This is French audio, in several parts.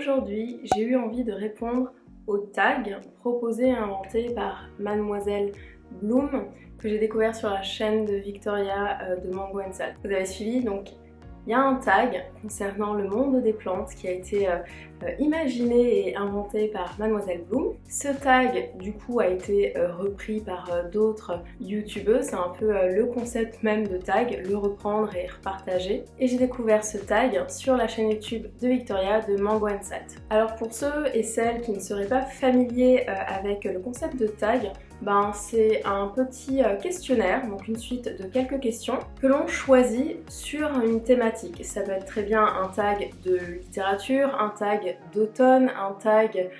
Aujourd'hui, j'ai eu envie de répondre aux tags proposés et inventés par Mademoiselle Bloom que j'ai découvert sur la chaîne de Victoria de Mango & Salt. Vous avez suivi, donc il y a un tag concernant le monde des plantes qui a été imaginé et inventé par Mademoiselle Bloom. Ce tag du coup a été repris par d'autres youtubeuses, c'est un peu le concept même de tag, le reprendre et repartager. Et j'ai découvert ce tag sur la chaîne YouTube de Victoria de Mango & Salt. Alors pour ceux et celles qui ne seraient pas familiers avec le concept de tag, c'est un petit questionnaire, donc une suite de quelques questions que l'on choisit sur une thématique. Ça peut être très bien un tag de littérature, un tag d'automne, un tag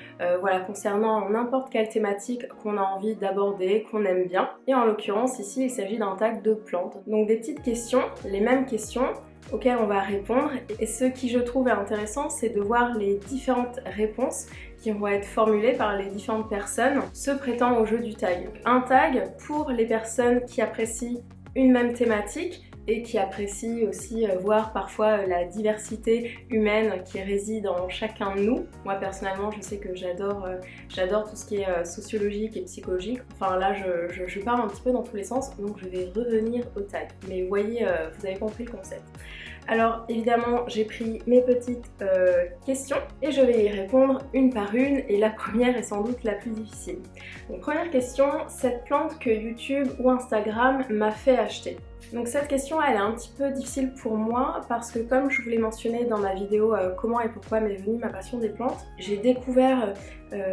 concernant n'importe quelle thématique qu'on a envie d'aborder, qu'on aime bien. Et en l'occurrence ici il s'agit d'un tag de plantes. Donc des petites questions, les mêmes questions auxquelles on va répondre. Et ce qui je trouve intéressant, c'est de voir les différentes réponses qui vont être formulées par les différentes personnes se prêtant au jeu du tag. Un tag pour les personnes qui apprécient une même thématique et qui apprécient aussi voir parfois la diversité humaine qui réside en chacun de nous. Moi personnellement je sais que j'adore tout ce qui est sociologique et psychologique. Enfin là je pars un petit peu dans tous les sens, donc je vais revenir au tag. Mais vous voyez, vous avez compris le concept. Alors évidemment j'ai pris mes petites questions et je vais y répondre une par une, et la première est sans doute la plus difficile. Donc première question, cette plante que YouTube ou Instagram m'a fait acheter. Donc cette question elle est un petit peu difficile pour moi parce que comme je vous l'ai mentionné dans ma vidéo comment et pourquoi m'est venue ma passion des plantes, j'ai découvert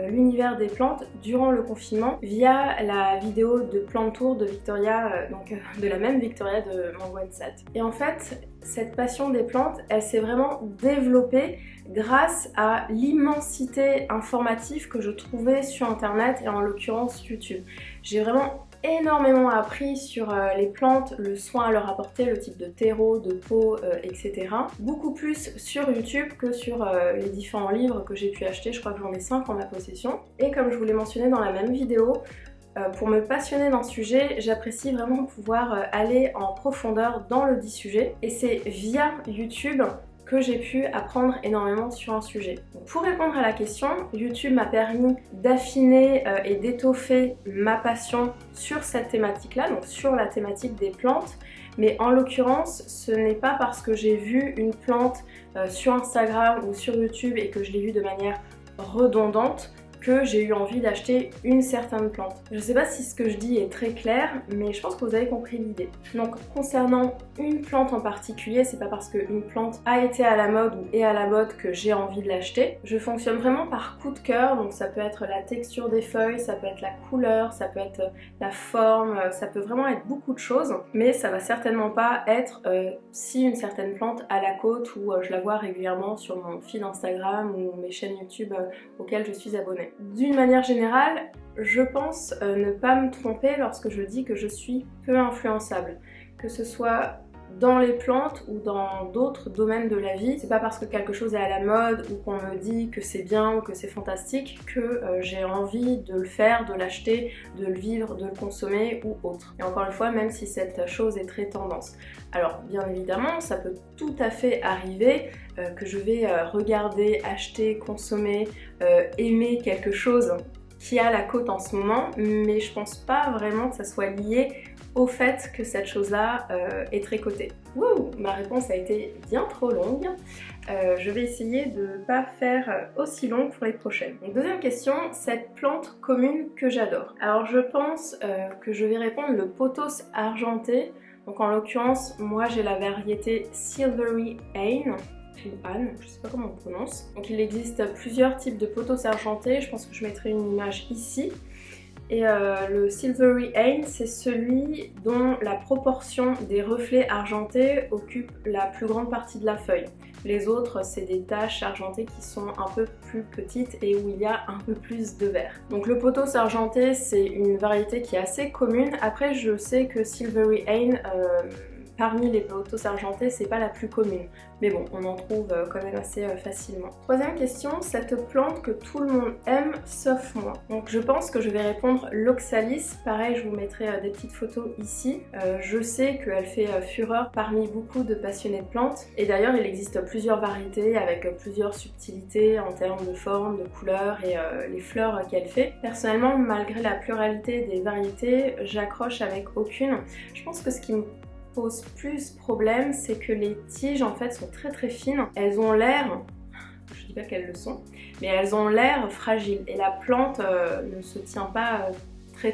l'univers des plantes durant le confinement via la vidéo de Plant Tour de Victoria, de la même Victoria de Mango & Salt. Et en fait cette passion des plantes elle s'est vraiment développée grâce à l'immensité informative que je trouvais sur internet et en l'occurrence YouTube. J'ai vraiment énormément appris sur les plantes, le soin à leur apporter, le type de terreau, de peau, etc. Beaucoup plus sur YouTube que sur les différents livres que j'ai pu acheter. Je crois que j'en ai 5 en ma possession. Et comme je vous l'ai mentionné dans la même vidéo, pour me passionner d'un sujet, j'apprécie vraiment pouvoir aller en profondeur dans le dit sujet. Et c'est via YouTube que j'ai pu apprendre énormément sur un sujet. Donc, pour répondre à la question, YouTube m'a permis d'affiner et d'étoffer ma passion sur cette thématique-là, donc sur la thématique des plantes. Mais en l'occurrence, ce n'est pas parce que j'ai vu une plante sur Instagram ou sur YouTube et que je l'ai vue de manière redondante que j'ai eu envie d'acheter une certaine plante. Je sais pas si ce que je dis est très clair, mais je pense que vous avez compris l'idée. Donc concernant une plante en particulier, c'est pas parce qu'une plante a été à la mode ou est à la mode que j'ai envie de l'acheter. Je fonctionne vraiment par coup de cœur, donc ça peut être la texture des feuilles, ça peut être la couleur, ça peut être la forme, ça peut vraiment être beaucoup de choses, mais ça va certainement pas être si une certaine plante à la côte ou je la vois régulièrement sur mon feed Instagram ou mes chaînes YouTube auxquelles je suis abonnée. D'une manière générale, je pense ne pas me tromper lorsque je dis que je suis peu influençable. Que ce soit dans les plantes ou dans d'autres domaines de la vie, c'est pas parce que quelque chose est à la mode ou qu'on me dit que c'est bien ou que c'est fantastique que j'ai envie de le faire, de l'acheter, de le vivre, de le consommer ou autre. Et encore une fois, même si cette chose est très tendance. Alors bien évidemment, ça peut tout à fait arriver que je vais regarder, acheter, consommer, aimer quelque chose qui a la cote en ce moment, mais je pense pas vraiment que ça soit lié au fait que cette chose-là est très cotée. Wouh, ma réponse a été bien trop longue. Je vais essayer de ne pas faire aussi long pour les prochaines. Donc, deuxième question, cette plante commune que j'adore. Alors je pense que je vais répondre le pothos argenté. Donc en l'occurrence, moi j'ai la variété Silvery Anne. Anne, je sais pas comment on prononce. Donc il existe plusieurs types de pothos argentés, je pense que je mettrai une image ici. Et le Silvery Anne, c'est celui dont la proportion des reflets argentés occupe la plus grande partie de la feuille. Les autres, c'est des taches argentées qui sont un peu plus petites et où il y a un peu plus de vert. Donc le pothos argenté, c'est une variété qui est assez commune. Après, je sais que Silvery Anne parmi les pothos argentés, c'est pas la plus commune. Mais bon, on en trouve quand même assez facilement. Troisième question, cette plante que tout le monde aime sauf moi. Donc je pense que je vais répondre l'oxalis. Pareil, je vous mettrai des petites photos ici. Je sais qu'elle fait fureur parmi beaucoup de passionnés de plantes. Et d'ailleurs, il existe plusieurs variétés avec plusieurs subtilités en termes de forme, de couleur et les fleurs qu'elle fait. Personnellement, malgré la pluralité des variétés, j'accroche avec aucune. Je pense que ce qui me pose plus problème, c'est que les tiges en fait sont très fines. Elles ont l'air, je dis pas qu'elles le sont, mais elles ont l'air fragiles et la plante ne se tient pas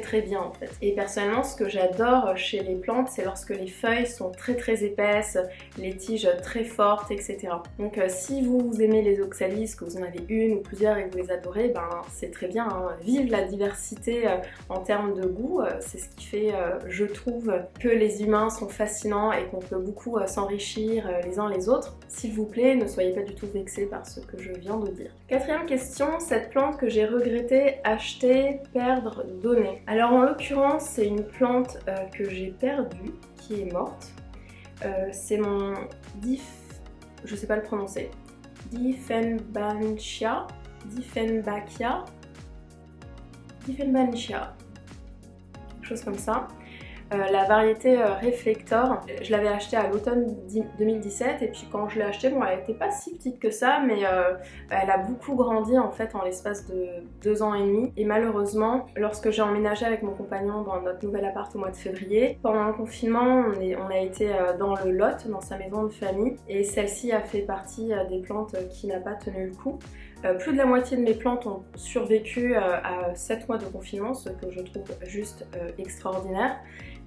très bien en fait. Et personnellement, ce que j'adore chez les plantes, c'est lorsque les feuilles sont très épaisses, les tiges très fortes, etc. Donc si vous aimez les oxalis, que vous en avez une ou plusieurs et que vous les adorez, ben c'est très bien, hein. Vive la diversité en termes de goût, c'est ce qui fait, je trouve, que les humains sont fascinants et qu'on peut beaucoup s'enrichir les uns les autres. S'il vous plaît, ne soyez pas du tout vexés par ce que je viens de dire. Quatrième question, cette plante que j'ai regretté acheter, perdre, donner. Alors en l'occurrence, c'est une plante que j'ai perdue, qui est morte. C'est mon je sais pas le prononcer, Dieffenbachia, quelque chose comme ça. La variété Reflector, je l'avais achetée à l'automne 2017 et puis quand je l'ai achetée, bon, elle n'était pas si petite que ça, mais elle a beaucoup grandi en fait en l'espace de 2 ans et demi. Et malheureusement, lorsque j'ai emménagé avec mon compagnon dans notre nouvel appart au mois de février, pendant le confinement, on a été dans le Lot, dans sa maison de famille, et celle-ci a fait partie des plantes qui n'a pas tenu le coup. Plus de la moitié de mes plantes ont survécu à 7 mois de confinement, ce que je trouve juste extraordinaire.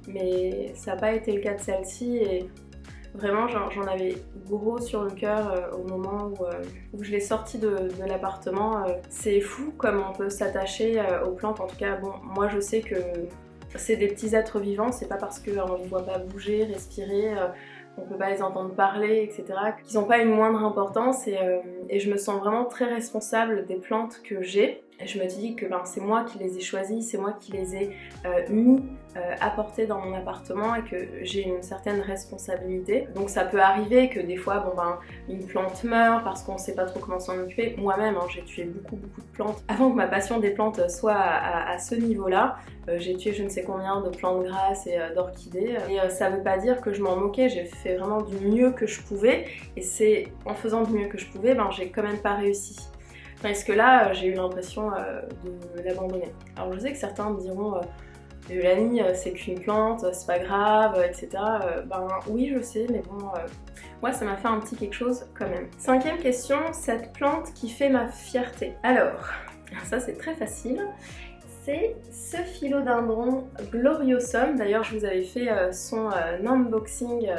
Mais ça n'a pas été le cas de celle-ci et vraiment j'en avais gros sur le cœur au moment où je l'ai sortie de l'appartement. C'est fou comme on peut s'attacher aux plantes. En tout cas, bon, moi je sais que c'est des petits êtres vivants, c'est pas parce qu'on ne les voit pas bouger, respirer, on peut pas les entendre parler, etc., qu'ils n'ont pas une moindre importance et je me sens vraiment très responsable des plantes que j'ai. Et je me dis que c'est moi qui les ai choisies, c'est moi qui les ai apportées dans mon appartement et que j'ai une certaine responsabilité. Donc ça peut arriver que des fois, une plante meurt parce qu'on sait pas trop comment s'en occuper. Moi-même, j'ai tué beaucoup de plantes. Avant que ma passion des plantes soit à ce niveau-là, j'ai tué je ne sais combien de plantes grasses et d'orchidées. Et ça veut pas dire que je m'en moquais, j'ai fait vraiment du mieux que je pouvais. Et c'est en faisant du mieux que je pouvais, j'ai quand même pas réussi. Parce que là, j'ai eu l'impression de l'abandonner. Alors je sais que certains me diront Eulalie, c'est qu'une plante, c'est pas grave, etc. Oui, je sais, mais bon, moi ça m'a fait un petit quelque chose quand même. Cinquième question, cette plante qui fait ma fierté. Alors, ça c'est très facile. C'est ce philodendron gloriosum. D'ailleurs, je vous avais fait son unboxing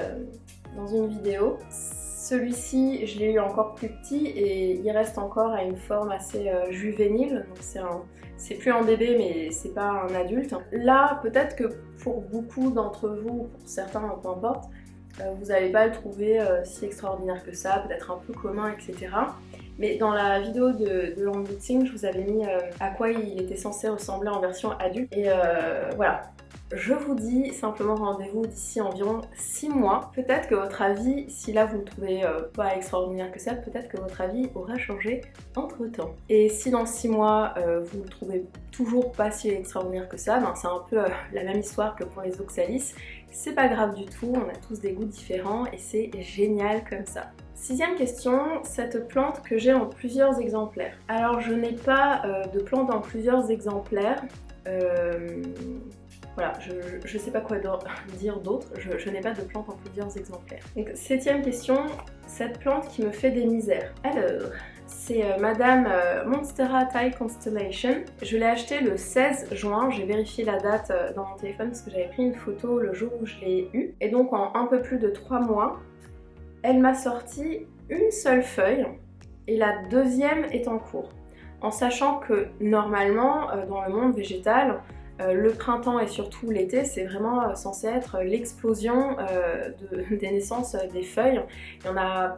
dans une vidéo. Celui-ci, je l'ai eu encore plus petit et il reste encore à une forme assez juvénile. Donc c'est plus un bébé, mais c'est pas un adulte. Là, peut-être que pour beaucoup d'entre vous, pour certains, peu importe, vous n'allez pas le trouver si extraordinaire que ça, peut-être un peu commun, etc. Mais dans la vidéo de l'unboxing, je vous avais mis à quoi il était censé ressembler en version adulte. Et voilà. Je vous dis simplement rendez-vous d'ici environ 6 mois. Peut-être que votre avis, si là vous le trouvez pas extraordinaire que ça, peut-être que votre avis aura changé entre temps. Et si dans 6 mois vous le trouvez toujours pas si extraordinaire que ça, c'est un peu la même histoire que pour les oxalis. C'est pas grave du tout, on a tous des goûts différents et c'est génial comme ça. Sixième question, cette plante que j'ai en plusieurs exemplaires. Alors je n'ai pas de plante en plusieurs exemplaires. Voilà, je sais pas quoi dire d'autre, je n'ai pas de plante en plusieurs exemplaires. Donc, septième question, cette plante qui me fait des misères. Alors, c'est Madame Monstera Thai Constellation. Je l'ai achetée le 16 juin, j'ai vérifié la date dans mon téléphone parce que j'avais pris une photo le jour où je l'ai eue. Et donc en un peu plus de 3 mois, elle m'a sorti une seule feuille et la deuxième est en cours. En sachant que normalement, dans le monde végétal, le printemps et surtout l'été, c'est vraiment censé être l'explosion des naissances des feuilles. Il y en a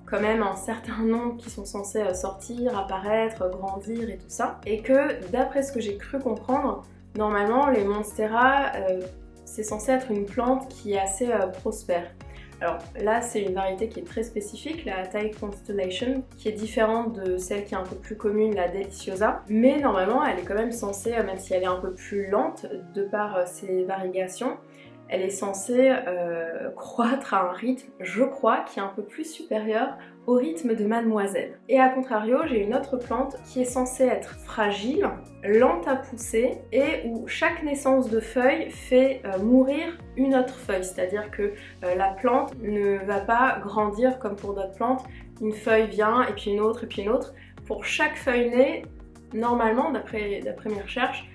quand même un certain nombre qui sont censés sortir, apparaître, grandir et tout ça. Et que d'après ce que j'ai cru comprendre, normalement les monstera, c'est censé être une plante qui est assez prospère. Alors là, c'est une variété qui est très spécifique, la Thai Constellation, qui est différente de celle qui est un peu plus commune, la Deliciosa. Mais normalement, elle est quand même censée, même si elle est un peu plus lente de par ses varigations, elle est censée croître à un rythme, je crois, qui est un peu plus supérieur au rythme de Mademoiselle. Et à contrario, j'ai une autre plante qui est censée être fragile, lente à pousser et où chaque naissance de feuille fait mourir une autre feuille. C'est-à-dire que la plante ne va pas grandir comme pour d'autres plantes. Une feuille vient et puis une autre et puis une autre. Pour chaque feuille née, normalement, d'après mes recherches,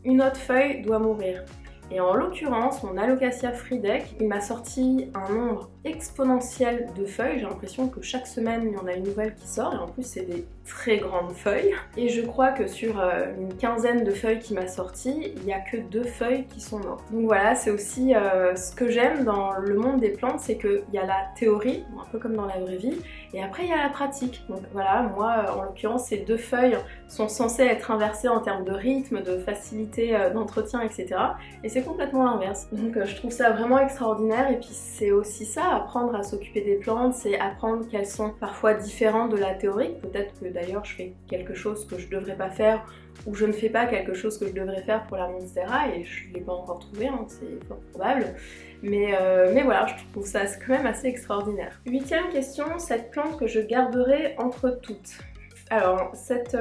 une autre feuille doit mourir. Et en l'occurrence, mon Alocasia Friedeck, il m'a sorti un nombre exponentiel de feuilles. J'ai l'impression que chaque semaine, il y en a une nouvelle qui sort. Et en plus, c'est des très grandes feuilles. Et je crois que sur une quinzaine de feuilles qu'il m'a sorti, il n'y a que 2 feuilles qui sont mortes. Donc voilà, c'est aussi ce que j'aime dans le monde des plantes, c'est qu'il y a la théorie, un peu comme dans la vraie vie, et après il y a la pratique. Donc voilà, moi en l'occurrence, ces 2 feuilles sont censées être inversées en termes de rythme, de facilité d'entretien, etc. Et c'est complètement l'inverse. Donc je trouve ça vraiment extraordinaire. Et puis c'est aussi ça, apprendre à s'occuper des plantes, c'est apprendre qu'elles sont parfois différentes de la théorie. Peut-être que d'ailleurs je fais quelque chose que je devrais pas faire, ou je ne fais pas quelque chose que je devrais faire pour la Monstera, et je ne l'ai pas encore trouvé, hein, c'est fort probable. Mais voilà, je trouve ça quand même assez extraordinaire. 8e question, cette plante que je garderai entre toutes. Alors, cette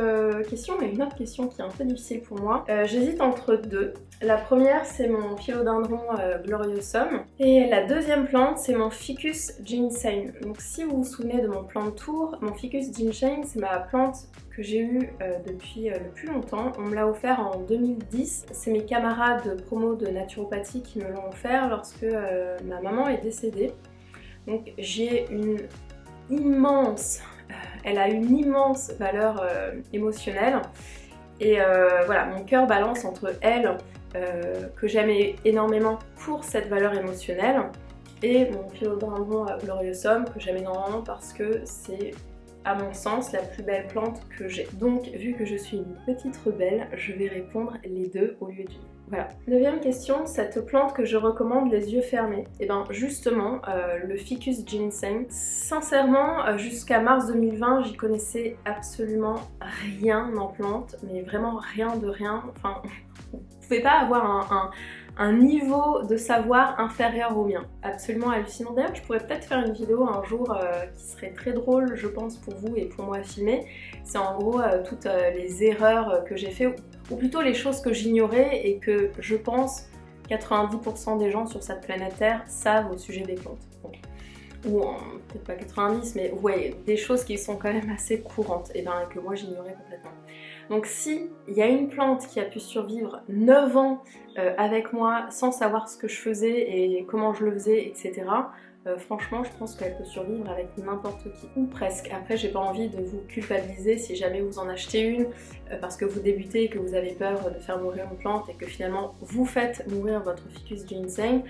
question est une autre question qui est un peu difficile pour moi. J'hésite entre 2. La première, c'est mon Philodendron gloriosum. Et la deuxième plante, c'est mon Ficus ginseng. Donc si vous vous souvenez de mon plan de tour, mon Ficus ginseng, c'est ma plante que j'ai eue depuis le plus longtemps. On me l'a offert en 2010. C'est mes camarades de promo de naturopathie qui me l'ont offert lorsque ma maman est décédée. Donc j'ai une immense... Elle a une immense valeur émotionnelle et voilà, mon cœur balance entre elle, que j'aime énormément pour cette valeur émotionnelle, et mon Philodendron gloriosum que j'aime énormément parce que c'est, à mon sens, la plus belle plante que j'ai. Donc vu que je suis une petite rebelle, je vais répondre les 2 au lieu d'une. Voilà. 9e question, cette plante que je recommande les yeux fermés. Et bien justement, le Ficus ginseng, sincèrement, jusqu'à mars 2020, j'y connaissais absolument rien en plante, mais vraiment rien de rien. Enfin, vous pouvez pas avoir un niveau de savoir inférieur au mien. Absolument hallucinant. D'ailleurs, je pourrais peut-être faire une vidéo un jour qui serait très drôle, je pense, pour vous et pour moi à filmer. C'est en gros toutes les erreurs que j'ai fait, ou plutôt les choses que j'ignorais et que je pense 90% des gens sur cette planète Terre savent au sujet des plantes. Donc, ou peut-être pas 90, mais vous voyez, des choses qui sont quand même assez courantes et ben, que moi j'ignorais complètement. Donc si il y a une plante qui a pu survivre 9 ans avec moi sans savoir ce que je faisais et comment je le faisais, etc., franchement je pense qu'elle peut survivre avec n'importe qui, ou presque. Après j'ai pas envie de vous culpabiliser si jamais vous en achetez une parce que vous débutez et que vous avez peur de faire mourir une plante et que finalement vous faites mourir votre Ficus ginseng.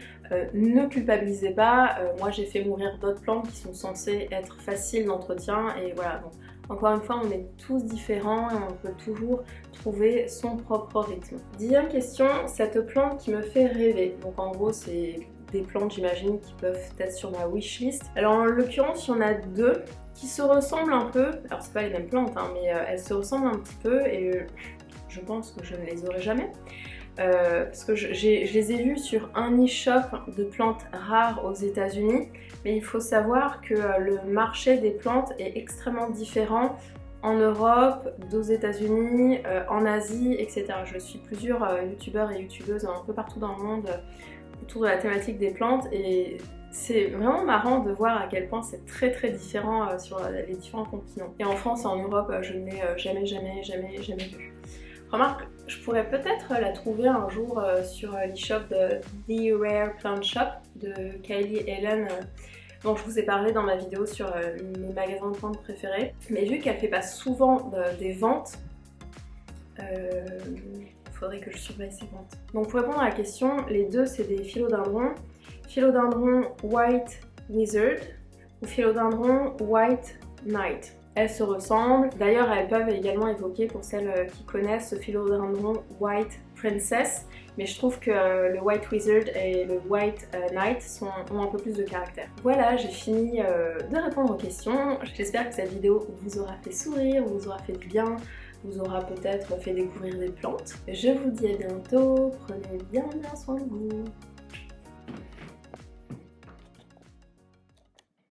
Ne culpabilisez pas, moi j'ai fait mourir d'autres plantes qui sont censées être faciles d'entretien et voilà. Donc, encore une fois, on est tous différents et on peut toujours trouver son propre rythme. 10e question, cette plante qui me fait rêver. Donc en gros, c'est des plantes, j'imagine, qui peuvent être sur ma wishlist. Alors en l'occurrence, il y en a 2 qui se ressemblent un peu. Alors c'est pas les mêmes plantes, hein, mais elles se ressemblent un petit peu et je pense que je ne les aurai jamais. Parce que je les ai vues sur un e-shop de plantes rares aux États-Unis, mais il faut savoir que le marché des plantes est extrêmement différent en Europe, aux États-Unis, en Asie, etc. Je suis plusieurs youtubeurs et youtubeuses un peu partout dans le monde autour de la thématique des plantes et c'est vraiment marrant de voir à quel point c'est très différent sur les différents continents. Et en France et en Europe, je ne l'ai jamais vu. Remarque, je pourrais peut-être la trouver un jour sur l'e-shop de The Rare Plant Shop de Kylie Ellen, dont je vous ai parlé dans ma vidéo sur mes magasins de plantes préférés. Mais vu qu'elle fait pas souvent des ventes, il faudrait que je surveille ses ventes. Donc pour répondre à la question, les 2 c'est des philodendrons. Philodendron White Wizard ou Philodendron White Knight. Elles se ressemblent, d'ailleurs elles peuvent également évoquer, pour celles qui connaissent, ce Philodendron White Princess, mais je trouve que le White Wizard et le White Knight ont un peu plus de caractère. Voilà, j'ai fini de répondre aux questions. J'espère que cette vidéo vous aura fait sourire, vous aura fait du bien, vous aura peut-être fait découvrir des plantes. Je vous dis à bientôt, prenez bien soin de vous.